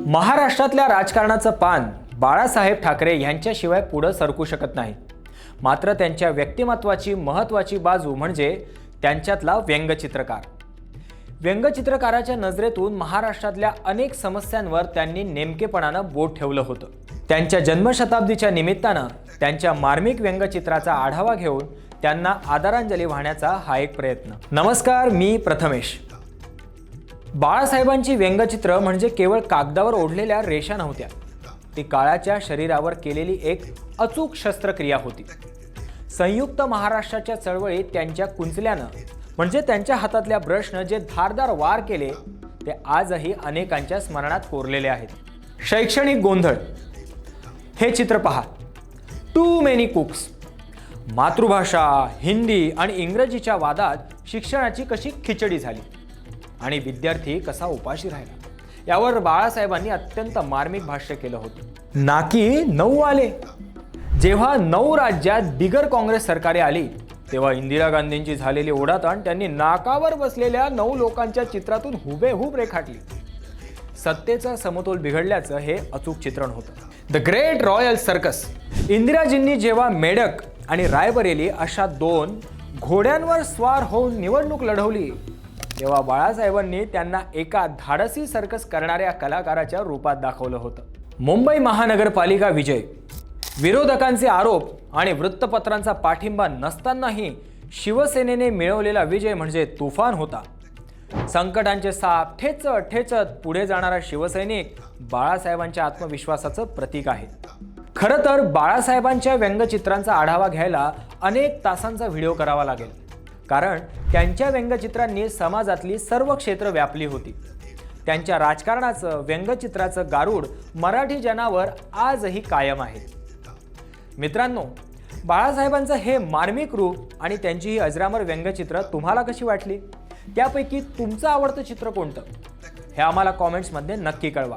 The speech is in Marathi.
महाराष्ट्रातल्या राजकारणाचं पान बाळासाहेब ठाकरे यांच्याशिवाय पुढे सरकू शकत नाही। मात्र त्यांच्या व्यक्तिमत्वाची महत्त्वाची बाजू म्हणजे त्यांच्यातला व्यंगचित्रकार। व्यंगचित्रकाराच्या नजरेतून महाराष्ट्रातल्या अनेक समस्यांवर त्यांनी नेमकेपणानं बोट ठेवलं होतं। त्यांच्या जन्मशताब्दीच्या निमित्तानं त्यांच्या मार्मिक व्यंगचित्राचा आढावा घेऊन त्यांना आदरांजली वाहण्याचा हा एक प्रयत्न। नमस्कार, मी प्रथमेश। बाळासाहेबांची व्यंगचित्र म्हणजे केवळ कागदावर ओढलेल्या रेषा नव्हत्या, ती काळाच्या शरीरावर केलेली एक अचूक शस्त्रक्रिया होती। संयुक्त महाराष्ट्राच्या चळवळीत त्यांच्या कुंचल्यानं म्हणजे त्यांच्या हातातल्या ब्रशनं जे धारदार वार केले ते आजही अनेकांच्या स्मरणात कोरलेले आहेत। शैक्षणिक गोंधळ हे चित्र पहा। Too many cooks. मातृभाषा हिंदी आणि इंग्रजीच्या वादात शिक्षणाची कशी खिचडी झाली आणि विद्यार्थी कसा उपाशी राहिला यावर बाळासाहेबांनी अत्यंत मार्मिक भाष्य केलं होतं। नाकी 9 आले। जेव्हा 9 राज्यात बिगर काँग्रेस सरकारे आली तेव्हा इंदिरा गांधींची झालेली ओढाताण त्यांनी नाकावर बसलेल्या 9 लोकांच्या चित्रातून हुबेहूब रेखाटली। सत्तेचा समतोल बिघडल्याचं हे अचूक चित्रण होतं। The great royal circus. इंदिराजींनी जेव्हा मेडक आणि रायबरेली अशा 2 घोड्यांवर स्वार होऊन निवडणूक लढवली तेव्हा बाळासाहेबांनी त्यांना एका धाडसी सर्कस करणाऱ्या कलाकाराच्या रूपात दाखवलं होतं। मुंबई महानगरपालिका विजय। विरोधकांचे आरोप आणि वृत्तपत्रांचा पाठिंबा नसतानाही शिवसेनेने मिळवलेला विजय म्हणजे तुफान होता। संकटांचे साप ठेचत ठेचत पुढे जाणारा शिवसैनिक बाळासाहेबांच्या आत्मविश्वासाचं प्रतीक आहे। खरं तर बाळासाहेबांच्या व्यंगचित्रांचा आढावा घ्यायला अनेक तासांचा व्हिडिओ करावा लागेल, कारण त्यांच्या व्यंगचित्रांनी समाजातली सर्व क्षेत्र व्यापली होती। त्यांच्या राजकारणाचं व्यंगचित्राचं गारूड मराठी जनावर आजही कायम आहे। मित्रांनो, बाळासाहेबांचं हे मार्मिक रूप आणि त्यांची ही अजरामर व्यंगचित्र तुम्हाला कशी वाटली? त्यापैकी तुमचं आवडतं चित्र कोणतं हे आम्हाला कॉमेंट्समध्ये नक्की कळवा।